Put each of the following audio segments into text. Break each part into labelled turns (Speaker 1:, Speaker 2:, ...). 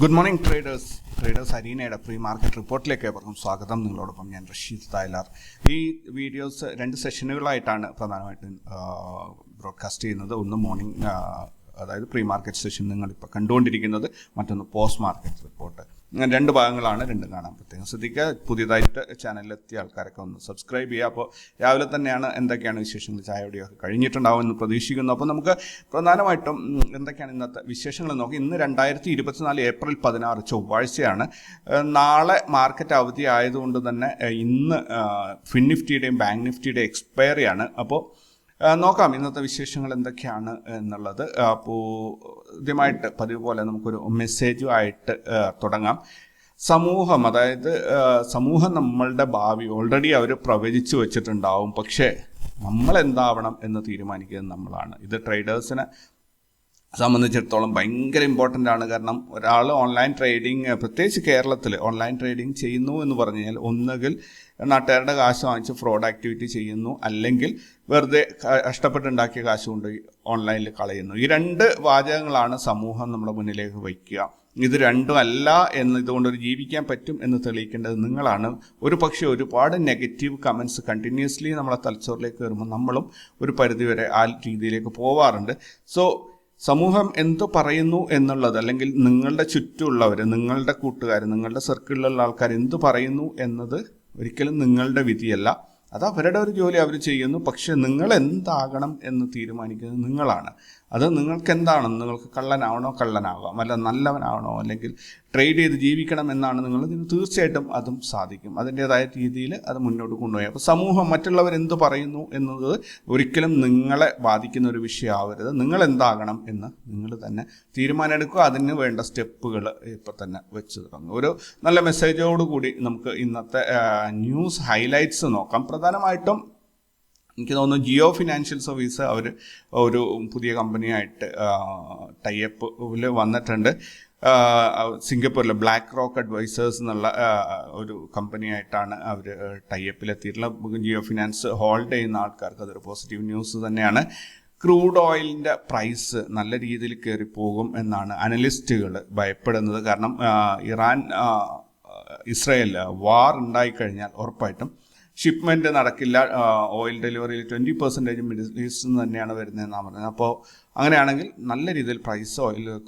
Speaker 1: Good morning traders അരീനയുടെ pre market റിപ്പോർട്ടിലേക്ക് ഏവർക്കും സ്വാഗതം. നിങ്ങളോടൊപ്പം ഞാൻ റഷീദ് തായ്ലാർ. ഈ വീഡിയോസ് 2 സെഷനുകളായിട്ടാണ് പ്രധാനമായിട്ടും ബ്രോഡ്കാസ്റ്റ് ചെയ്യുന്നത്. ഒന്ന് മോർണിംഗ്, അതായത് പ്രീ മാർക്കറ്റ് സെഷൻ നിങ്ങളിപ്പോൾ കണ്ടുകൊണ്ടിരിക്കുന്നത്, മറ്റൊന്ന് പോസ്റ്റ് മാർക്കറ്റ് റിപ്പോർട്ട്. 2 ഭാഗങ്ങളാണ്, രണ്ടും കാണാൻ പ്രത്യേകം ശ്രദ്ധിക്കുക. പുതിയതായിട്ട് ചാനലിലെത്തിയ ആൾക്കാരൊക്കെ ഒന്ന് സബ്സ്ക്രൈബ് ചെയ്യുക. അപ്പോൾ രാവിലെ തന്നെയാണ് എന്തൊക്കെയാണ് വിശേഷങ്ങൾ, ചായയോടെയൊക്കെ കഴിഞ്ഞിട്ടുണ്ടാവും എന്ന് പ്രതീക്ഷിക്കുന്നു. അപ്പോൾ നമുക്ക് പ്രധാനമായിട്ടും എന്തൊക്കെയാണ് ഇന്നത്തെ വിശേഷങ്ങൾ നോക്കി. ഇന്ന് 2024 ഏപ്രിൽ 16 ചൊവ്വാഴ്ചയാണ്. നാളെ മാർക്കറ്റ് അവധി ആയതുകൊണ്ട് തന്നെ ഇന്ന് ഫിൻനിഫ്റ്റിയുടെയും ബാങ്ക് നിഫ്റ്റിയുടെയും എക്സ്പയറിയാണ്. അപ്പോൾ നോക്കാം ഇന്നത്തെ വിശേഷങ്ങൾ എന്തൊക്കെയാണ് എന്നുള്ളത്. അപ്പോൾ ആദ്യമായിട്ട് പതിവ് പോലെ നമുക്കൊരു മെസ്സേജുമായിട്ട് തുടങ്ങാം. അതായത് സമൂഹം നമ്മളുടെ ഭാവി ഓൾറെഡി അവർ പ്രവചിച്ചു വെച്ചിട്ടുണ്ടാവും. പക്ഷേ നമ്മൾ എന്താവണം എന്ന് തീരുമാനിക്കുന്നത് നമ്മളാണ്. ഇത് ട്രേഡേഴ്സിനെ സംബന്ധിച്ചിടത്തോളം ഭയങ്കര ഇമ്പോർട്ടൻ്റ് ആണ്. കാരണം ഒരാൾ ഓൺലൈൻ ട്രേഡിങ്, പ്രത്യേകിച്ച് കേരളത്തിൽ ഓൺലൈൻ ട്രേഡിങ് ചെയ്യുന്നു എന്ന് പറഞ്ഞു കഴിഞ്ഞാൽ ഒന്നുകിൽ നാട്ടുകാരുടെ കാശ് വാങ്ങിച്ച് ഫ്രോഡ് ആക്ടിവിറ്റി ചെയ്യുന്നു, അല്ലെങ്കിൽ വെറുതെ കഷ്ടപ്പെട്ടുണ്ടാക്കിയ കാശ് കൊണ്ട് ഓൺലൈനിൽ കളയുന്നു. ഈ 2 വാചകങ്ങളാണ് സമൂഹം നമ്മുടെ മുന്നിലേക്ക് വയ്ക്കുക. ഇത് രണ്ടും അല്ല എന്ന്, ഇതുകൊണ്ടൊരു ജീവിക്കാൻ പറ്റും എന്ന് തെളിയിക്കേണ്ടത് നിങ്ങളാണ്. ഒരു പക്ഷേ ഒരുപാട് നെഗറ്റീവ് കമൻസ് കണ്ടിന്യൂസ്ലി നമ്മളെ തലച്ചോറിലേക്ക് കയറുമ്പോൾ നമ്മളും ഒരു പരിധിവരെ ആ രീതിയിലേക്ക് പോവാറുണ്ട്. സോ സമൂഹം എന്തു പറയുന്നു എന്നുള്ളത്, അല്ലെങ്കിൽ നിങ്ങളുടെ ചുറ്റുമുള്ളവർ, നിങ്ങളുടെ കൂട്ടുകാർ, നിങ്ങളുടെ സർക്കിളിലുള്ള ആൾക്കാർ എന്തു പറയുന്നു എന്നത് ഒരിക്കലും നിങ്ങളുടെ വിധിയല്ല. അത് അവരുടെ ഒരു ജോലി അവർ ചെയ്യുന്നു. പക്ഷെ നിങ്ങൾ എന്താകണം എന്ന് തീരുമാനിക്കുന്നത് നിങ്ങളാണ്. അത് നിങ്ങൾക്ക് എന്താണെന്ന്, നിങ്ങൾക്ക് കള്ളനാകാം, അല്ല നല്ലവനാവണോ, അല്ലെങ്കിൽ ട്രേഡ് ചെയ്ത് ജീവിക്കണം എന്നാണ് നിങ്ങൾ, തീർച്ചയായിട്ടും അതും സാധിക്കും. അതിൻ്റേതായ രീതിയിൽ അത് മുന്നോട്ട് കൊണ്ടുപോയി. അപ്പോൾ സമൂഹം, മറ്റുള്ളവർ എന്ത് പറയുന്നു എന്നത് ഒരിക്കലും നിങ്ങളെ ബാധിക്കുന്ന ഒരു വിഷയമാവരുത്. നിങ്ങൾ എന്താകണം എന്ന് നിങ്ങൾ തന്നെ തീരുമാനമെടുക്കുക. അതിന് വേണ്ട സ്റ്റെപ്പുകൾ ഇപ്പം തന്നെ വെച്ച് തുടങ്ങും. ഒരു നല്ല മെസ്സേജോടുകൂടി നമുക്ക് ഇന്നത്തെ ന്യൂസ് ഹൈലൈറ്റ്സ് നോക്കാം. പ്രധാനമായിട്ടും എനിക്ക് തോന്നുന്നു ജിയോ ഫിനാൻഷ്യൽ സർവീസ് അവർ ഒരു പുതിയ കമ്പനിയായിട്ട് ടൈപ്പിൽ വന്നിട്ടുണ്ട്. സിംഗപ്പൂരിലെ ബ്ലാക്ക് റോക്ക് അഡ്വൈസേഴ്സ് എന്നുള്ള ഒരു കമ്പനിയായിട്ടാണ് അവർ ടൈപ്പിലെത്തിയിട്ടുള്ളത്. ജിയോ ഫിനാൻസ് ഹോൾഡ് ചെയ്യുന്ന ആൾക്കാർക്ക് അതൊരു പോസിറ്റീവ് ന്യൂസ് തന്നെയാണ്. ക്രൂഡ് ഓയിലിൻ്റെ പ്രൈസ് നല്ല രീതിയിൽ കയറിപ്പോകും എന്നാണ് അനലിസ്റ്റുകൾ ഭയപ്പെടുന്നത്. കാരണം ഇറാൻ ഇസ്രായേൽ വാർ ഉണ്ടായിക്കഴിഞ്ഞാൽ ഉറപ്പായിട്ടും ഷിപ്മെൻറ്റ് നടക്കില്ല. ഓയിൽ ഡെലിവറിയിൽ 20% മിഡിൽ ഈസ്റ്റിൽ നിന്ന് തന്നെയാണ് വരുന്നതെന്നാണ് പറഞ്ഞത്. അപ്പോൾ അങ്ങനെയാണെങ്കിൽ നല്ല രീതിയിൽ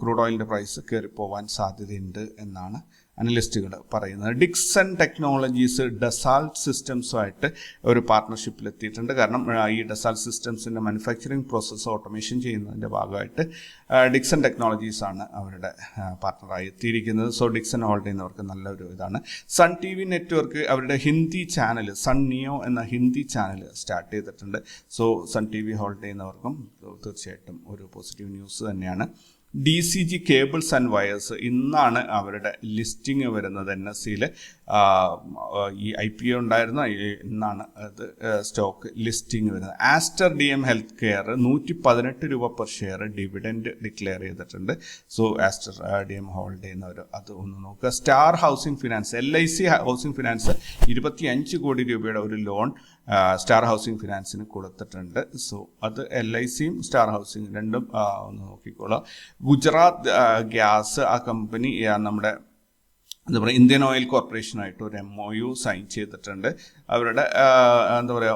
Speaker 1: ക്രൂഡ് ഓയിലിൻ്റെ പ്രൈസ് കയറിപ്പോവാൻ സാധ്യതയുണ്ട് എന്നാണ് അനലിസ്റ്റുകൾ പറയുന്നത്. ഡിക്സൺ ടെക്നോളജീസ് ഡസാൾട്ട് സിസ്റ്റംസുമായിട്ട് ഒരു പാർട്ട്ണർഷിപ്പിലെത്തിയിട്ടുണ്ട്. കാരണം ഈ ഡസാൾട്ട് സിസ്റ്റംസിൻ്റെ മാനുഫാക്ചറിങ് പ്രോസസ്സ് ഓട്ടോമേഷൻ ചെയ്യുന്നതിൻ്റെ ഭാഗമായിട്ട് ഡിക്സൺ ടെക്നോളജീസാണ് അവരുടെ പാർട്ട്ണറായി എത്തിയിരിക്കുന്നത്. സോ ഡിക്സൺ ഹോൾഡ് ചെയ്യുന്നവർക്ക് നല്ലൊരു ഇതാണ്. സൺ TV നെറ്റ്വർക്ക് അവരുടെ ഹിന്ദി ചാനൽ സൺ നിയോ എന്ന ഹിന്ദി ചാനൽ സ്റ്റാർട്ട് ചെയ്തിട്ടുണ്ട്. സോ സൺ TV ഹോൾഡ് ചെയ്യുന്നവർക്കും തീർച്ചയായിട്ടും ഒരു പോസിറ്റീവ് ന്യൂസ് തന്നെയാണ്. DCG കേബിൾസ് ആൻഡ് വയേഴ്സ് ഇന്നാണ് അവരുടെ ലിസ്റ്റിംഗ് വരുന്നത്. NSEയിൽ ഈ IPO ഉണ്ടായിരുന്ന ഇന്നാണ് അത് സ്റ്റോക്ക് ലിസ്റ്റിംഗ് വരുന്നത്. ആസ്റ്റർ DM ഹെൽത്ത് കെയർ 118 രൂപ പെർ ഷെയർ ഡിവിഡൻഡ് ഡിക്ലെയർ ചെയ്തിട്ടുണ്ട്. സോ ആസ്റ്റർ DM ഹോൾഡ് ചെയ്യുന്നവർ അത് ഒന്ന് നോക്കുക. Star housing finance, LIC housing finance 25 കോടി രൂപയുടെ ഒരു ലോൺ സ്റ്റാർ ഹൗസിംഗ് ഫിനാൻസിന് കൊടുത്തിട്ടുണ്ട്. സോ അത് LICയും സ്റ്റാർ ഹൗസിംഗ് രണ്ടും ഒന്ന് നോക്കിക്കോളാം. ഗുജറാത്ത് ഗ്യാസ്, ആ കമ്പനി നമ്മുടെ എന്താ പറയുക, ഇന്ത്യൻ ഓയിൽ കോർപ്പറേഷനായിട്ട് ഒരു MOU സൈൻ ചെയ്തിട്ടുണ്ട്. അവരുടെ എന്താ പറയുക,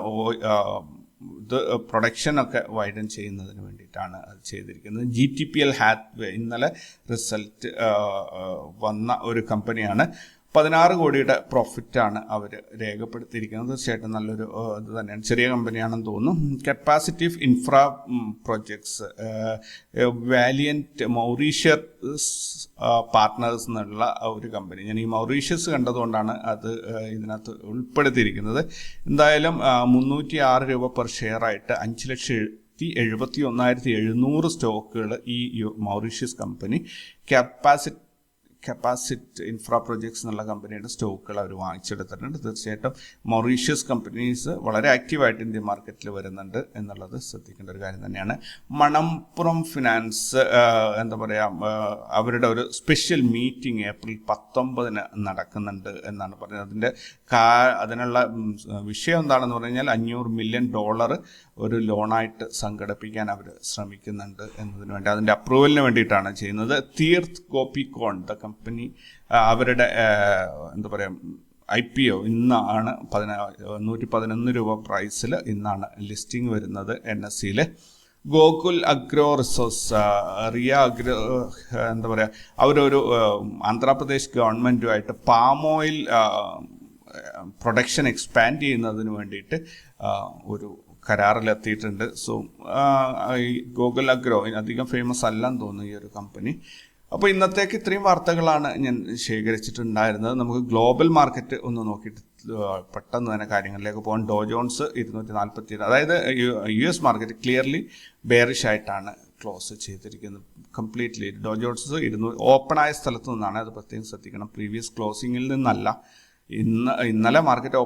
Speaker 1: ഇത് പ്രൊഡക്ഷനൊക്കെ വൈഡൻ ചെയ്യുന്നതിന് വേണ്ടിയിട്ടാണ് അത് ചെയ്തിരിക്കുന്നത്. GTPL ഹാത്വേ ഇന്നലെ റിസൾട്ട് വന്ന ഒരു കമ്പനിയാണ്. 16 കോടിയുടെ പ്രോഫിറ്റാണ് അവർ രേഖപ്പെടുത്തിയിരിക്കുന്നത്. തീർച്ചയായിട്ടും നല്ലൊരു ഇത് തന്നെയാണ്. ചെറിയ കമ്പനിയാണെന്ന് തോന്നുന്നു. Capacitive infra projects, valiant Mauritius partners എന്നുള്ള ഒരു കമ്പനി. ഞാൻ ഈ മൗറീഷ്യസ് കണ്ടതുകൊണ്ടാണ് അത് ഇതിനകത്ത് ഉൾപ്പെടുത്തിയിരിക്കുന്നത്. എന്തായാലും 306 രൂപ പെർ ഷെയറായിട്ട് 5,71,700 സ്റ്റോക്കുകൾ ഈ Mauritius company capacity infra projects എന്നുള്ള കമ്പനിയുടെ സ്റ്റോക്കുകൾ അവർ വാങ്ങിച്ചെടുത്തിട്ടുണ്ട്. തീർച്ചയായിട്ടും മൗറീഷ്യസ് കമ്പനീസ് വളരെ ആക്റ്റീവായിട്ട് ഇന്ത്യൻ മാർക്കറ്റിൽ വരുന്നുണ്ട് എന്നുള്ളത് ശ്രദ്ധിക്കേണ്ട ഒരു കാര്യം തന്നെയാണ്. മണപ്പുറം ഫിനാൻസ് എന്താ പറയുക, അവരുടെ ഒരു സ്പെഷ്യൽ മീറ്റിംഗ് ഏപ്രിൽ 19 നടക്കുന്നുണ്ട് എന്നാണ് പറയുന്നത്. അതിനുള്ള വിഷയം എന്താണെന്ന് പറഞ്ഞു കഴിഞ്ഞാൽ $500 മില്യൺ ഒരു ലോണായിട്ട് സംഘടിപ്പിക്കാൻ അവർ ശ്രമിക്കുന്നുണ്ട് എന്നതിന് വേണ്ടി, അതിൻ്റെ അപ്രൂവലിന് വേണ്ടിയിട്ടാണ് ചെയ്യുന്നത്. തീർത്ത് ഗോപികോൺ ദ കമ്പനി അവരുടെ എന്താ പറയുക IPO ഇന്നാണ് 111 രൂപ പ്രൈസിൽ ഇന്നാണ് ലിസ്റ്റിംഗ് വരുന്നത് NSEയിൽ. ഗോകുൽ അഗ്രോ റിസോഴ്സ് റിയ അഗ്രോ എന്താ പറയുക അവരൊരു ആന്ധ്രാപ്രദേശ് ഗവൺമെൻറ്റുമായിട്ട് പാം ഓയിൽ പ്രൊഡക്ഷൻ എക്സ്പാൻഡ് ചെയ്യുന്നതിന് വേണ്ടിയിട്ട് ഒരു കരാറിലെത്തിയിട്ടുണ്ട്. സോ ഈ ഗോകുൽ അഗ്രോ അധികം ഫേമസ് അല്ലെന്ന് തോന്നുന്നു ഈ ഒരു കമ്പനി. അപ്പോൾ ഇന്നത്തേക്ക് ഇത്രയും വാർത്തകളാണ് ഞാൻ ശേഖരിച്ചിട്ടുണ്ടായിരുന്നത്. നമുക്ക് ഗ്ലോബൽ മാർക്കറ്റ് ഒന്ന് നോക്കിയിട്ട് പെട്ടെന്ന് തന്നെ കാര്യങ്ങളിലേക്ക് പോകാൻ. ഡോ ജോൺസ് 247, അതായത് US മാർക്കറ്റ് ക്ലിയർലി ബെയറിഷ് ആയിട്ടാണ് ക്ലോസ് ചെയ്തിരിക്കുന്നത്. കംപ്ലീറ്റ്ലി ഡോ ജോൺസ് ഓപ്പണായ സ്ഥലത്ത് നിന്നാണ്, അത് പ്രത്യേകം ശ്രദ്ധിക്കണം, പ്രീവിയസ് ക്ലോസിങ്ങിൽ നിന്നല്ല. ഇന്നലെ മാർക്കറ്റ്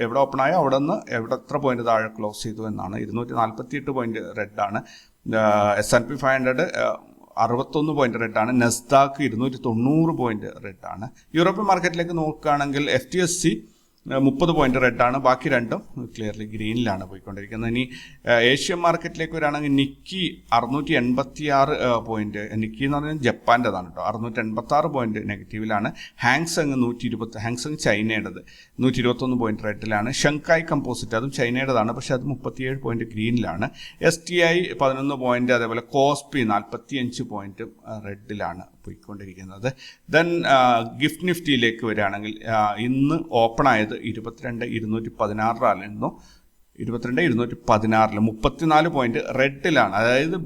Speaker 1: എവിടെ ഓപ്പണായോ അവിടെ നിന്ന് എത്ര പോയിന്റ് താഴെ ക്ലോസ് ചെയ്തു എന്നാണ്. 248 പോയിന്റ് റെഡാണ്. S&P 500 61 പോയിന്റ് റെഡാണ്. നെസ്ഡാക്ക് 290 പോയിന്റ് റെഡാണ്. യൂറോപ്യൻ മാർക്കറ്റിലേക്ക് നോക്കുകയാണെങ്കിൽ FTSE 30 പോയിന്റ് റെഡാണ്. ബാക്കി രണ്ടും ക്ലിയർലി ഗ്രീനിലാണ് പോയിക്കൊണ്ടിരിക്കുന്നത്. ഇനി ഏഷ്യൻ മാർക്കറ്റിലേക്ക് വരികയാണെങ്കിൽ നിക്കി 686 പോയിന്റ്, നിക്കി എന്ന് പറഞ്ഞാൽ ജപ്പാൻ്റെതാണ് കേട്ടോ, 686 പോയിന്റ് നെഗറ്റീവിലാണ്. ഹാങ്സങ് 120, ഹാങ്സങ് ചൈനയുടേത് 121 പോയിന്റ് റെഡിലാണ്. ഷങ്കായ് കമ്പോസിറ്റ് അതും ചൈനയുടേതാണ്, പക്ഷെ അത് 37 പോയിന്റ് ഗ്രീനിലാണ്. STI 11 പോയിന്റ്, അതേപോലെ കോസ്പി 45 പോയിന്റ് റെഡിലാണ് പോയിക്കൊണ്ടിരിക്കുന്നത്. ദെൻ ഗിഫ്റ്റ് നിഫ്റ്റിയിലേക്ക് വരികയാണെങ്കിൽ ഇന്ന് ഓപ്പൺ ആയത് 22,216 22,216 34 പോയിന്റ് റെഡിലാണ്. അതായത്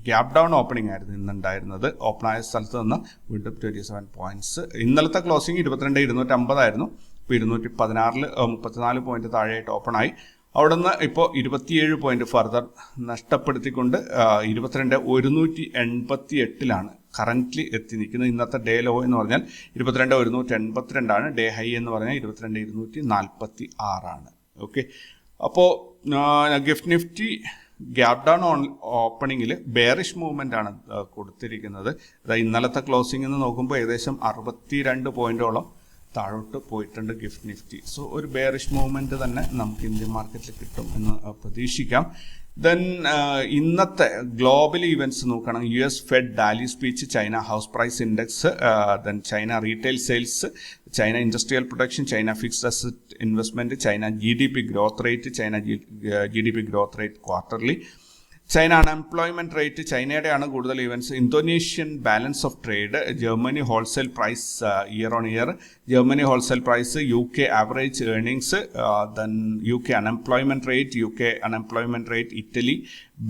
Speaker 1: ഗ്യാപ് ഡൗൺ ഓപ്പണിംഗ് ആയിരുന്നു ഇന്നുണ്ടായിരുന്നത്. ഓപ്പണായ സ്ഥലത്ത് നിന്ന് വീണ്ടും 27 പോയിന്റ്സ്. ഇന്നലത്തെ ക്ലോസിംഗ് 22,250 ആയിരുന്നു. ഇപ്പോൾ 216 34 പോയിന്റ് താഴെയായിട്ട് ഓപ്പണായി. അവിടെ നിന്ന് ഇപ്പോൾ 27 പോയിന്റ് ഫർദർ നഷ്ടപ്പെടുത്തിക്കൊണ്ട് 22,188 കറൻ്റ്ലി എത്തി നിൽക്കുന്നത്. ഇന്നത്തെ ഡേ ലോ എന്ന് പറഞ്ഞാൽ 22,182 ഡേ ഹൈ എന്ന് പറഞ്ഞാൽ 22,246. ഓക്കെ, അപ്പോൾ ഗിഫ്റ്റ് നിഫ്റ്റി ഗ്യാപ് ഡൗൺ ഓപ്പണിങ്ങിൽ ബെയറിഷ് മൂവ്മെൻ്റ് ആണ് കൊടുത്തിരിക്കുന്നത്. അതായത് ഇന്നലത്തെ ക്ലോസിംഗ് എന്ന് നോക്കുമ്പോൾ ഏകദേശം 62 പോയിന്റോളം താഴോട്ട് പോയിട്ടുണ്ട് ഗിഫ്റ്റ് നിഫ്റ്റി. സോ ഒരു ബെയറിഷ് മൂവ്മെൻറ്റ് തന്നെ നമുക്ക് ഇന്ത്യൻ മാർക്കറ്റിൽ കിട്ടും എന്ന് പ്രതീക്ഷിക്കാം. ദെൻ ഇന്നത്തെ ഗ്ലോബൽ ഇവൻറ്റ്സ് നോക്കുകയാണെങ്കിൽ US fed Daly speech, China house price index, then China retail sales, China industrial production, China fixed asset investment, China GDP growth rate, China GDP growth rate quarterly, China unemployment rate, ചൈനയുടെയാണ് കൂടുതൽ events. Indonesian balance of trade, Germany wholesale price year on year, Germany wholesale price, UK average earnings, then UK unemployment rate, Italy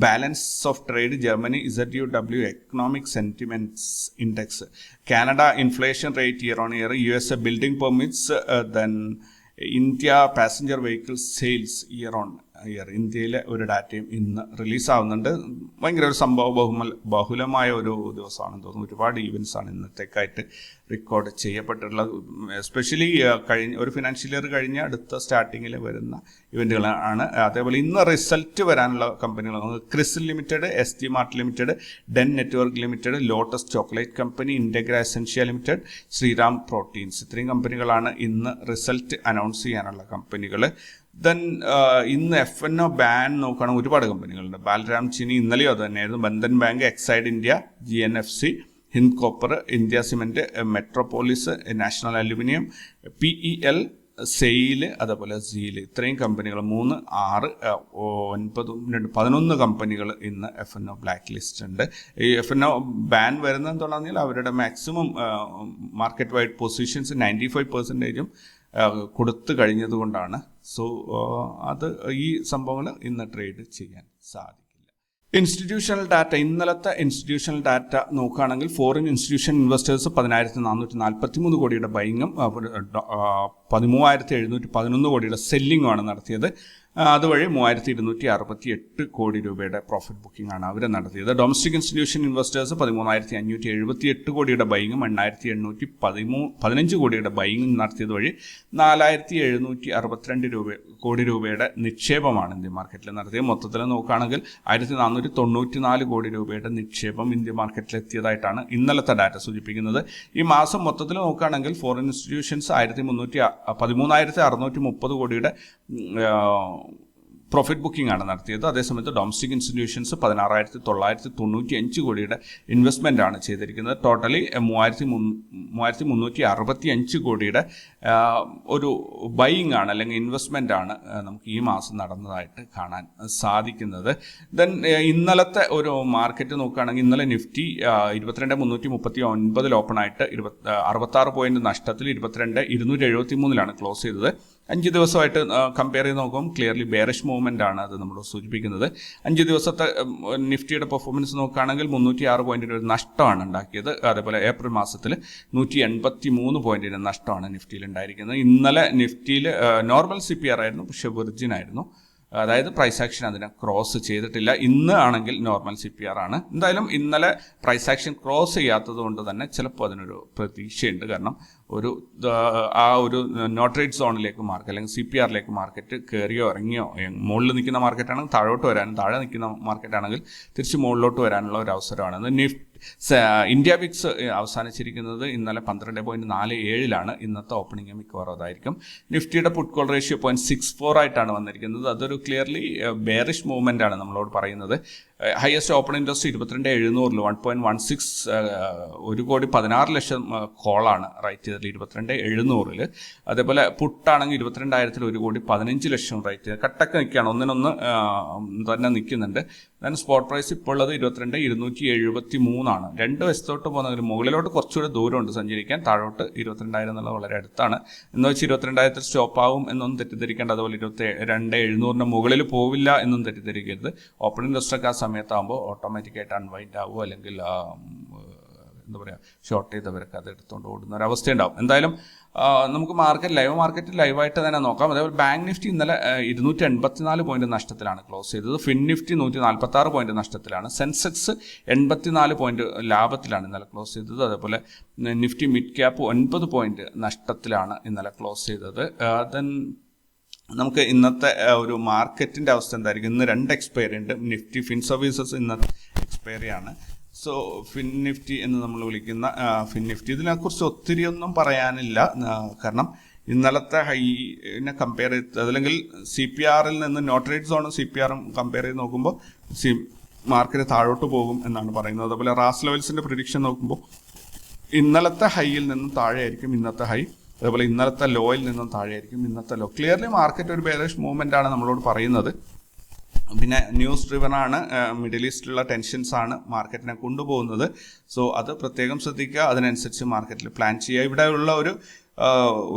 Speaker 1: balance of trade, Germany ZUW economic sentiments index, Canada inflation rate year on year, USA building permits, then India passenger vehicle sales year on year. ഇന്ത്യയിലെ ഒരു ഡാറ്റയും ഇന്ന് റിലീസാവുന്നുണ്ട്. ഭയങ്കര ഒരു ബഹുലമായ ഒരു ദിവസമാണെന്ന് തോന്നുന്നു. ഒരുപാട് ഈവൻറ്റ്സ് ആണ് ഇന്നത്തേക്കായിട്ട് റെക്കോർഡ് ചെയ്യപ്പെട്ടിട്ടുള്ളത്. എസ്പെഷ്യലി ഒരു ഫിനാൻഷ്യൽ ഇയർ കഴിഞ്ഞ അടുത്ത സ്റ്റാർട്ടിങ്ങിൽ വരുന്ന ഇവൻറ്റുകളാണ്. അതേപോലെ ഇന്ന് റിസൾട്ട് വരാനുള്ള കമ്പനികളാണ് CRISIL Limited, ST Mart Limited, Den Network Limited, Lotus Chocolate Company, Integra Essentia Limited, Shriram proteins. ഇത്രയും കമ്പനികളാണ് ഇന്ന് റിസൾട്ട് അനൗൺസ് ചെയ്യാനുള്ള കമ്പനികൾ. ദെൻ ഇന്ന് FNO ബാൻ നോക്കുകയാണെങ്കിൽ ഒരുപാട് കമ്പനികളുണ്ട്. ബാലരാം ചിനി ഇന്നലെയോ അത് തന്നെയായിരുന്നു. Bandhan bank, Exide India, GNFC, Hind copper, India cement, metropolis, national aluminium, PEL, sale, അതേപോലെ സീൽ. ഇത്രയും കമ്പനികൾ 3, 6, 9, 11 കമ്പനികൾ ഇന്ന് FNO ബ്ലാക്ക് ലിസ്റ്റ് ഉണ്ട്. ഈ FNO ബാൻ വരുന്നതെന്ന് പറഞ്ഞാൽ അവരുടെ മാക്സിമം മാർക്കറ്റ് വൈഡ് പൊസിഷൻസ് 95% കൊടുത്തു കഴിഞ്ഞതുകൊണ്ടാണ്. സോ അത് ഈ സംഭവങ്ങൾ ഇന്ന് ട്രേഡ് ചെയ്യാൻ സാധിക്കില്ല. ഇൻസ്റ്റിറ്റ്യൂഷണൽ ഡാറ്റ, ഇന്നലത്തെ ഇൻസ്റ്റിറ്റ്യൂഷണൽ ഡാറ്റ നോക്കുകയാണെങ്കിൽ ഫോറിൻ ഇൻസ്റ്റിറ്റ്യൂഷൻ ഇൻവെസ്റ്റേഴ്സ് 10,443 കോടിയുടെ ബൈങ്ങും 13,711 കോടിയുടെ സെല്ലിങ്ങുമാണ് നടത്തിയത്. അതുവഴി 3,268 കോടി രൂപയുടെ പ്രോഫിറ്റ് ബുക്കിംഗ് ആണ് അവർ നടത്തിയത്. ഡൊമസ്റ്റിക് ഇൻസ്റ്റിറ്റ്യൂഷൻ ഇൻവെസ്റ്റേഴ്സ് 13,578 കോടിയുടെ ബൈങ്ങും 8,815 കോടിയുടെ ബൈങ്ങും നടത്തിയത് വഴി 4,762 കോടി രൂപയുടെ നിക്ഷേപമാണ് ഇന്ത്യൻ മാർക്കറ്റിൽ നടത്തിയത്. മൊത്തത്തിൽ നോക്കുകയാണെങ്കിൽ 1,494 കോടി രൂപയുടെ നിക്ഷേപം ഇന്ത്യൻ മാർക്കറ്റിൽ എത്തിയതായിട്ടാണ് ഇന്നലത്തെ ഡാറ്റ സൂചിപ്പിക്കുന്നത്. ഈ മാസം മൊത്തത്തിൽ നോക്കുകയാണെങ്കിൽ ഫോറിൻ ഇൻസ്റ്റിറ്റ്യൂഷൻസ് 13,630 കോടിയുടെ പ്രോഫിറ്റ് ബുക്കിംഗ് ആണ് നടത്തിയത്. അതേസമയത്ത് ഡൊമസ്റ്റിക് ഇൻസ്റ്റിറ്റ്യൂഷൻസ് 16,995 കോടിയുടെ ഇൻവെസ്റ്റ്മെൻ്റ് ആണ് ചെയ്തിരിക്കുന്നത്. ടോട്ടലി 3365 കോടിയുടെ ഒരു ബൈയിങ് ആണ് അല്ലെങ്കിൽ ഇൻവെസ്റ്റ്മെൻ്റ് ആണ് നമുക്ക് ഈ മാസം നടന്നതായിട്ട് കാണാൻ സാധിക്കുന്നത്. ദെൻ ഇന്നലത്തെ ഒരു മാർക്കറ്റ് നോക്കുകയാണെങ്കിൽ ഇന്നലെ നിഫ്റ്റി 22,339 ഓപ്പണായിട്ട് 66 പോയിന്റ് നഷ്ടത്തിൽ 22,273 ക്ലോസ് ചെയ്തത്. 5 ദിവസമായിട്ട് കമ്പയർ ചെയ്ത് നോക്കുമ്പോൾ ക്ലിയർലി ബെയറിഷ് മൂവ്മെൻ്റ് ആണ് അത് നമ്മൾ സൂചിപ്പിക്കുന്നത്. 5 ദിവസത്തെ നിഫ്റ്റിയുടെ പെർഫോമൻസ് നോക്കുകയാണെങ്കിൽ 306 പോയിന്റിൻ്റെ ഒരു നഷ്ടമാണ് ഉണ്ടാക്കിയത്. അതേപോലെ ഏപ്രിൽ മാസത്തിൽ 183 പോയിന്റിൻ്റെ നഷ്ടമാണ് നിഫ്റ്റിയിൽ ഉണ്ടായിരിക്കുന്നത്. ഇന്നലെ നിഫ്റ്റിയിൽ നോർമൽ CPR ആയിരുന്നു, പക്ഷേ വെർജിൻ ആയിരുന്നു. അതായത് പ്രൈസ് ആക്ഷൻ അതിനെ ക്രോസ് ചെയ്തിട്ടില്ല. ഇന്ന് ആണെങ്കിൽ നോർമൽ CPR ആണ്. എന്തായാലും ഇന്നലെ പ്രൈസ് ആക്ഷൻ ക്രോസ് ചെയ്യാത്തത് കൊണ്ട് തന്നെ ചിലപ്പോൾ അതിനൊരു പ്രതീക്ഷയുണ്ട്. കാരണം ആ ഒരു നോട്ട് റേറ്റ് സോണിലേക്ക് മാർക്കറ്റ് അല്ലെങ്കിൽ CPRലേക്ക് മാർക്കറ്റ് കയറിയോ ഇറങ്ങിയോ, മുകളിൽ നിൽക്കുന്ന മാർക്കറ്റാണെങ്കിൽ താഴോട്ട് വരാനും താഴെ നിൽക്കുന്ന മാർക്കറ്റാണെങ്കിൽ തിരിച്ച് മുകളിലോട്ട് വരാനുള്ള ഒരു അവസരമാണ്. ഇന്ത്യ വിക്സ് അവസാനിച്ചിരിക്കുന്നത് ഇന്നലെ 12.47 ഇന്നത്തെ ഓപ്പണിംഗ് മിക്കവാറും അതായിരിക്കും. നിഫ്റ്റിയുടെ പുട്ട് കോൾ റേഷ്യോ 0.64 ആയിട്ടാണ് വന്നിരിക്കുന്നത്. അതൊരു ക്ലിയർലി ബെയറിഷ് മൂവ്മെൻ്റ് ആണ് നമ്മളോട് പറയുന്നത്. ഹയസ്റ്റ് ഓപ്പൺ ഇൻട്രസ്റ്റ് 22,700 1.16 1,16,00,000 കോളാണ് റൈറ്റ് ചെയ്തത് 22,700. അതേപോലെ പുട്ടാണെങ്കിൽ 22,000 1,15,00,000 റൈറ്റ് ചെയ്ത് കട്ടൊക്കെ നിൽക്കുകയാണ്, ഒന്നിനൊന്ന് തന്നെ നിൽക്കുന്നുണ്ട്. ദെൻ സ്പോട്ട് പ്രൈസ് ഇപ്പോൾ ഉള്ളത് 22,273 രണ്ട് വശത്തോട്ട് പോകുന്നതിൽ മുകളിലോട്ട് കുറച്ചുകൂടെ ദൂരമുണ്ട് സഞ്ചരിക്കാൻ, താഴോട്ട് 22,000 എന്നുള്ളത് വളരെ അടുത്താണ്. എന്ന് വെച്ച് 22,000 സ്റ്റോപ്പ് ആവും എന്നൊന്നും തെറ്റിദ്ധരിക്കേണ്ട. അതുപോലെ 22,700 മുകളിൽ പോവില്ല എന്നും തെറ്റിദ്ധരിക്കരുത്. ഓപ്പൺ ഇൻട്രസ്റ്റ് ഒക്കെ ആ സമയത്താകുമ്പോൾ ഓട്ടോമാറ്റിക്കായിട്ട് അൺവൈൻഡ് ആവുമോ അല്ലെങ്കിൽ എന്താ പറയുക ഷോർട്ട് ചെയ്തവരൊക്കെ അത് എടുത്തുകൊണ്ട് ഓടുന്ന ഒരു അവസ്ഥയുണ്ടാവും. എന്തായാലും നമുക്ക് മാർക്കറ്റ് ലൈവായിട്ട് തന്നെ നോക്കാം. അതേപോലെ ബാങ്ക് നിഫ്റ്റി ഇന്നലെ 284 പോയിന്റ് നഷ്ടത്തിലാണ് ക്ലോസ് ചെയ്തത്. ഫിൻ നിഫ്റ്റി 146 പോയിന്റ് നഷ്ടത്തിലാണ്. സെൻസെക്സ് 84 പോയിന്റ് ലാഭത്തിലാണ് ഇന്നലെ ക്ലോസ് ചെയ്തത്. അതേപോലെ നിഫ്റ്റി മിഡ് ക്യാപ്പ് 9 പോയിന്റ് നഷ്ടത്തിലാണ് ഇന്നലെ ക്ലോസ് ചെയ്തത്. ദെൻ നമുക്ക് ഇന്നത്തെ ഒരു മാർക്കറ്റിൻ്റെ അവസ്ഥ എന്തായിരിക്കും? ഇന്ന് 2 എക്സ്പയറി ഉണ്ട്. നിഫ്റ്റി ഫിൻ സർവീസസ് ഇന്നത്തെ എക്സ്പയറിയാണ്. സോ ഫിൻ നിഫ്റ്റി എന്ന് നമ്മൾ വിളിക്കുന്ന ഫിൻ നിഫ്റ്റി ഇതിനെക്കുറിച്ച് ഒത്തിരി ഒന്നും പറയാനില്ല. കാരണം ഇന്നലത്തെ ഹൈനെ കമ്പയർ ചെയ്ത് അതല്ലെങ്കിൽ CPRൽ നിന്ന് നോട്ട് റേറ്റ് സോണും CPRും കമ്പയർ ചെയ്ത് നോക്കുമ്പോൾ മാർക്കറ്റ് താഴോട്ട് പോകും എന്നാണ് പറയുന്നത്. അതുപോലെ റാസ് ലെവൽസിൻ്റെ പ്രിഡിക്ഷൻ നോക്കുമ്പോൾ ഇന്നലത്തെ ഹൈയിൽ നിന്നും താഴെയായിരിക്കും ഇന്നത്തെ ഹൈ. അതുപോലെ ഇന്നലത്തെ ലോയിൽ നിന്നും താഴെയായിരിക്കും ഇന്നത്തെ ലോ. ക്ലിയർലി മാർക്കറ്റ് ഒരു ബെയറിഷ് മൂവ്മെൻ്റ് ആണ് നമ്മളോട് പറയുന്നത്. പിന്നെ ന്യൂസ് ഡ്രിവൺ ആണ്, മിഡിൽ ഈസ്റ്റിലുള്ള ടെൻഷൻസ് ആണ് മാർക്കറ്റിനെ കൊണ്ടുപോകുന്നത്. സോ അത് പ്രത്യേകം ശ്രദ്ധിക്കുക, അതിനനുസരിച്ച് മാർക്കറ്റിൽ പ്ലാൻ ചെയ്യുക. ഇവിടെയുള്ള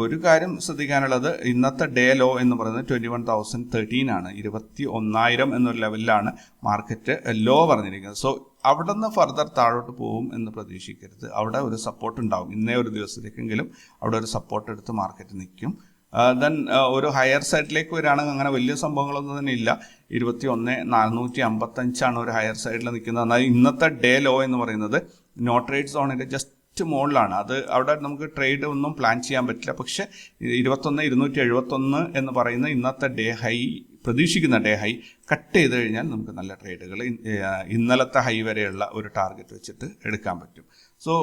Speaker 1: ഒരു കാര്യം ശ്രദ്ധിക്കാനുള്ളത്, ഇന്നത്തെ ഡേ ലോ എന്ന് പറയുന്നത് 21,013 ആണ്. 21,000 എന്നൊരു ലെവലിലാണ് മാർക്കറ്റ് ലോ പറഞ്ഞിരിക്കുന്നത്. സോ അവിടെ നിന്ന് ഫർദർ താഴോട്ട് പോകും എന്ന് പ്രതീക്ഷിക്കരുത്. അവിടെ ഒരു സപ്പോർട്ട് ഉണ്ടാവും. ഇന്നേ ഒരു ദിവസത്തേക്കെങ്കിലും അവിടെ ഒരു സപ്പോർട്ട് എടുത്ത് മാർക്കറ്റ് നിൽക്കും. ദെൻ ഒരു ഹയർ സൈഡിലേക്ക് വരികയാണെങ്കിൽ അങ്ങനെ വലിയ സംഭവങ്ങളൊന്നും തന്നെ ഇല്ല. 21,455 ഒരു ഹയർ സൈഡിൽ നിൽക്കുന്നത്. എന്നാൽ ഇന്നത്തെ ഡേ ലോ എന്ന് പറയുന്നത് നോട്ട് റേറ്റ് സോണിൻ്റെ ജസ്റ്റ് മുകളിലാണ്. അത് അവിടെ നമുക്ക് ട്രേഡ് ഒന്നും പ്ലാൻ ചെയ്യാൻ പറ്റില്ല. പക്ഷേ 21,271 എന്ന് പറയുന്ന ഇന്നത്തെ ഡേ ഹൈ, പ്രതീക്ഷിക്കുന്ന ഡേ ഹൈ കട്ട് ചെയ്ത് കഴിഞ്ഞാൽ നമുക്ക് നല്ല ട്രേഡുകൾ ഇന്നലത്തെ ഹൈ വരെയുള്ള ഒരു ടാർഗറ്റ് വെച്ചിട്ട് എടുക്കാൻ പറ്റും. സോ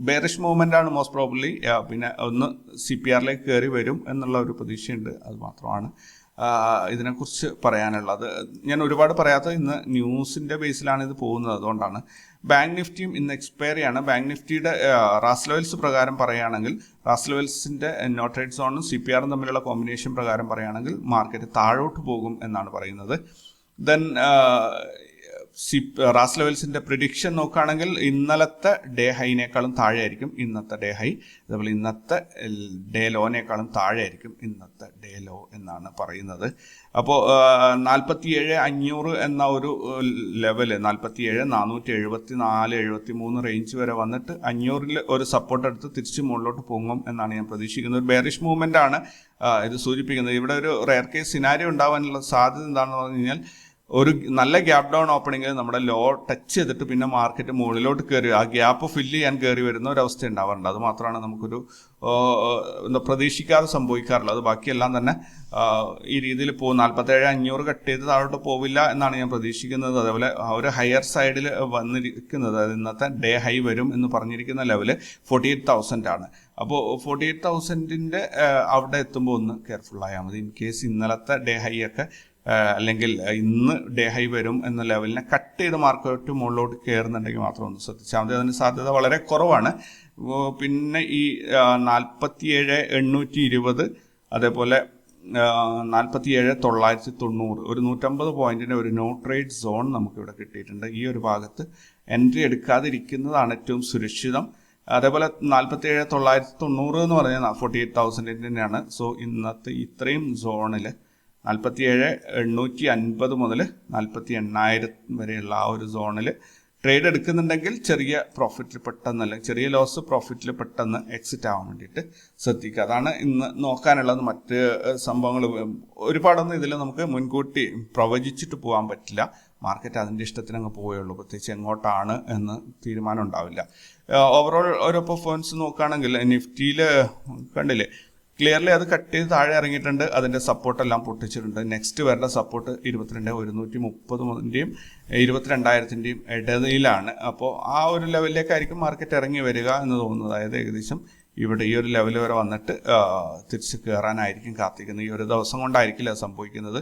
Speaker 1: ബെയറിഷ് മൂവ്മെൻ്റ് ആണ് മോസ്റ്റ് പ്രോബബ്ലി. പിന്നെ ഒന്ന് CPRലേക്ക് കയറി വരും എന്നുള്ള ഒരു പ്രതീക്ഷയുണ്ട്. അത് മാത്രമാണ് ഇതിനെക്കുറിച്ച് പറയാനുള്ളത്. ഞാൻ ഒരുപാട് പറയാത്തത് ഇന്ന് ന്യൂസിൻ്റെ ബേസിലാണ് ഇത് പോകുന്നത്, അതുകൊണ്ടാണ്. ബാങ്ക് നിഫ്റ്റിയും ഇന്ന് എക്സ്പയറിയാണ്. ബാങ്ക് നിഫ്റ്റിയുടെ റാസ് ലെവൽസ് പ്രകാരം പറയുകയാണെങ്കിൽ റാസ് ലെവൽസിൻ്റെ നോട്ട് റേറ്റ് സോണും CPRും തമ്മിലുള്ള കോമ്പിനേഷൻ പ്രകാരം പറയുകയാണെങ്കിൽ മാർക്കറ്റ് താഴോട്ട് പോകും എന്നാണ് പറയുന്നത്. ദെൻ റാസ് ലെവൽസിൻ്റെ പ്രിഡിക്ഷൻ നോക്കുകയാണെങ്കിൽ ഇന്നലത്തെ ഡേ ഹൈനേക്കാളും താഴെയായിരിക്കും ഇന്നത്തെ ഡേ ഹൈ. അതേപോലെ ഇന്നത്തെ ഡേ ലോനേക്കാളും താഴെയായിരിക്കും ഇന്നത്തെ ഡേ ലോ എന്നാണ് പറയുന്നത്. അപ്പോൾ 47,500 എന്ന ഒരു ലെവല് 47,474 73 റേഞ്ച് വരെ വന്നിട്ട് 500-ൽ ഒരു സപ്പോർട്ട് എടുത്ത് തിരിച്ച് മുകളിലോട്ട് പോകും എന്നാണ് ഞാൻ പ്രതീക്ഷിക്കുന്നത്. ഒരു ബെയറിഷ് മൂവ്മെൻ്റ് ആണ് ഇത് സൂചിപ്പിക്കുന്നത്. ഇവിടെ ഒരു റെയർ കേസ് സിനാരിയോ ഉണ്ടാവാനുള്ള സാധ്യത എന്താണെന്ന് പറഞ്ഞു കഴിഞ്ഞാൽ, ഒരു നല്ല ഗ്യാപ്പ് ഡൗൺ ഓപ്പണിങ്ങിൽ നമ്മുടെ ലോ ടച്ച് ചെയ്തിട്ട് പിന്നെ മാർക്കറ്റ് മുകളിലോട്ട് കയറി ആ ഗ്യാപ്പ് ഫില്ല് ചെയ്യാൻ കയറി വരുന്ന ഒരവസ്ഥ ഉണ്ടാവാറുണ്ട്. അത് മാത്രമാണ് നമുക്കൊരു പ്രതീക്ഷിക്കാതെ സംഭവിക്കാറുള്ളത്. അത് ബാക്കിയെല്ലാം തന്നെ ഈ രീതിയിൽ പോകും. 47,500 കട്ട് ചെയ്ത് താഴോട്ട് പോവില്ല എന്നാണ് ഞാൻ പ്രതീക്ഷിക്കുന്നത്. അതേപോലെ ഒരു ഹയർ സൈഡിൽ വന്നിരിക്കുന്നത്, അതായത് ഇന്നത്തെ ഡേ ഹൈ വരും എന്ന് പറഞ്ഞിരിക്കുന്ന ലെവല് 48,000 ആണ്. അപ്പോൾ 48,000-ൻ്റെ അവിടെ എത്തുമ്പോൾ ഒന്ന് കെയർഫുൾ ആയാൽ മതി. ഇൻ കേസ് ഇന്നലത്തെ ഡേ ഹൈ ഒക്കെ അല്ലെങ്കിൽ ഇന്ന് ഡേ ഹൈ വരും എന്ന ലെവലിനെ കട്ട് ചെയ്ത് മാർക്കറ്റ് മുകളിലോട്ട് കയറുന്നുണ്ടെങ്കിൽ മാത്രം ഒന്ന് ശ്രദ്ധിച്ചാൽ മതി. അതിന് സാധ്യത വളരെ കുറവാണ്. പിന്നെ ഈ 47,820 അതേപോലെ 47,990 ഒരു 150 പോയിന്റിൻ്റെ ഒരു നോ ട്രേഡ് സോൺ നമുക്കിവിടെ കിട്ടിയിട്ടുണ്ട്. ഈ ഒരു ഭാഗത്ത് എൻട്രി എടുക്കാതിരിക്കുന്നതാണ് ഏറ്റവും സുരക്ഷിതം. അതേപോലെ 47,990 എന്ന് പറഞ്ഞാൽ 48,000 തന്നെയാണ്. സോ ഇന്നത്തെ ഇത്രയും സോണിൽ 47,850 മുതൽ 48,000 വരെയുള്ള ആ ഒരു സോണിൽ ട്രേഡ് എടുക്കുന്നുണ്ടെങ്കിൽ ചെറിയ പ്രോഫിറ്റിൽ പെട്ടെന്ന് അല്ലെങ്കിൽ ചെറിയ ലോസ് പ്രോഫിറ്റിൽ പെട്ടെന്ന് എക്സിറ്റ് ആവാൻ വേണ്ടിയിട്ട് ശ്രദ്ധിക്കുക. അതാണ് ഇന്ന് നോക്കാനുള്ളത്. മറ്റ് സംഭവങ്ങൾ ഒരുപാടൊന്നും ഇതിൽ നമുക്ക് മുൻകൂട്ടി പ്രവചിച്ചിട്ട് പോകാൻ പറ്റില്ല. മാർക്കറ്റ് അതിൻ്റെ ഇഷ്ടത്തിന് അങ്ങ് പോവുകയുള്ളൂ. പ്രത്യേകിച്ച് എങ്ങോട്ടാണ് എന്ന് തീരുമാനം ഉണ്ടാവില്ല. ഓവറോൾ ഓരോ പെർഫോമൻസ് നോക്കുകയാണെങ്കിൽ നിഫ്റ്റിയിൽ കണ്ടില്ലേ, ക്ലിയർലി അത് കട്ട് ചെയ്ത് താഴെ ഇറങ്ങിയിട്ടുണ്ട്. അതിൻ്റെ സപ്പോർട്ടെല്ലാം പൊട്ടിച്ചിട്ടുണ്ട്. നെക്സ്റ്റ് വരേണ്ട സപ്പോർട്ട് 22,130 22,000 ഇടയിലാണ്. അപ്പോൾ ആ ഒരു ലെവലിലേക്കായിരിക്കും മാർക്കറ്റ് ഇറങ്ങി വരിക എന്ന് തോന്നുന്നത്. അതായത് ഏകദേശം ഇവിടെ ഈ ഒരു ലെവൽ വരെ വന്നിട്ട് തിരിച്ച് കയറാനായിരിക്കും കാത്തിക്കുന്നത്. ഈ ഒരു ദിവസം കൊണ്ടായിരിക്കില്ല സംഭവിക്കുന്നത്.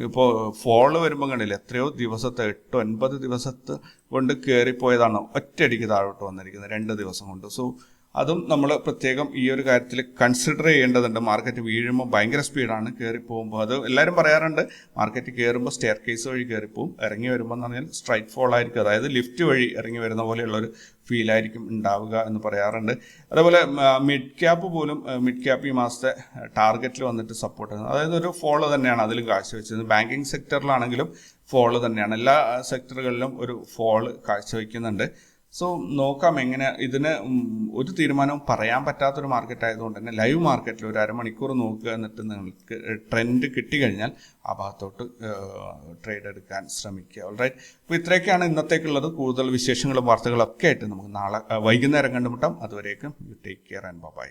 Speaker 1: ഇപ്പോൾ ഫോള് വരുമ്പോൾ കണ്ടില്ല, എത്രയോ ദിവസത്തെ 8-9 ദിവസത്തെ കൊണ്ട് കയറിപ്പോയതാണ് ഒറ്റയടിക്ക് താഴോട്ട് വന്നിരിക്കുന്നത് 2 ദിവസം കൊണ്ട്. സോ അതും നമ്മൾ പ്രത്യേകം ഈ ഒരു കാര്യത്തിൽ കൺസിഡർ ചെയ്യേണ്ടതുണ്ട്. മാർക്കറ്റ് വീഴുമ്പോൾ ഭയങ്കര സ്പീഡാണ്, കയറിപ്പോകുമ്പോൾ. അത് എല്ലാവരും പറയാറുണ്ട്, മാർക്കറ്റ് കയറുമ്പോൾ സ്റ്റെയർ കേസ് വഴി കയറിപ്പോവും, ഇറങ്ങി വരുമ്പോൾ എന്ന് പറഞ്ഞാൽ സ്ട്രൈറ്റ് ഫോൾ ആയിരിക്കും, അതായത് ലിഫ്റ്റ് വഴി ഇറങ്ങി വരുന്ന പോലെയുള്ളൊരു ഫീലായിരിക്കും ഉണ്ടാവുക എന്ന് പറയാറുണ്ട്. അതേപോലെ മിഡ് ക്യാപ്പ് പോലും മിഡ് ക്യാപ്പ് ഈ മാസത്തെ ടാർഗറ്റിൽ വന്നിട്ട് സപ്പോർട്ട് ചെയ്യുന്നത്, അതായത് ഒരു ഫോള് തന്നെയാണ് അതിലും കാഴ്ചവെച്ചത്. ബാങ്കിങ് സെക്ടറിലാണെങ്കിലും ഫോള് തന്നെയാണ്, എല്ലാ സെക്ടറുകളിലും ഒരു ഫോള് കാഴ്ചവെക്കുന്നുണ്ട്. സോ നോക്കാം എങ്ങനെ. ഇതിന് ഒരു തീരുമാനവും പറയാൻ പറ്റാത്തൊരു മാർക്കറ്റ് ആയതുകൊണ്ട് തന്നെ ലൈവ് മാർക്കറ്റിൽ ഒരു അരമണിക്കൂർ നോക്കുക, എന്നിട്ട് നിങ്ങൾക്ക് ട്രെൻഡ് കിട്ടിക്കഴിഞ്ഞാൽ ആ ഭാഗത്തോട്ട് ട്രേഡ് എടുക്കാൻ ശ്രമിക്കുക. ഓൾറൈറ്റ്, അപ്പോൾ ഇത്രയൊക്കെയാണ് ഇന്നത്തേക്കുള്ളത്. കൂടുതൽ വിശേഷങ്ങളും വാർത്തകളൊക്കെ ആയിട്ട് നമുക്ക് നാളെ വൈകുന്നേരം കണ്ടുമുട്ടാം. അതുവരേക്കും you take care and by.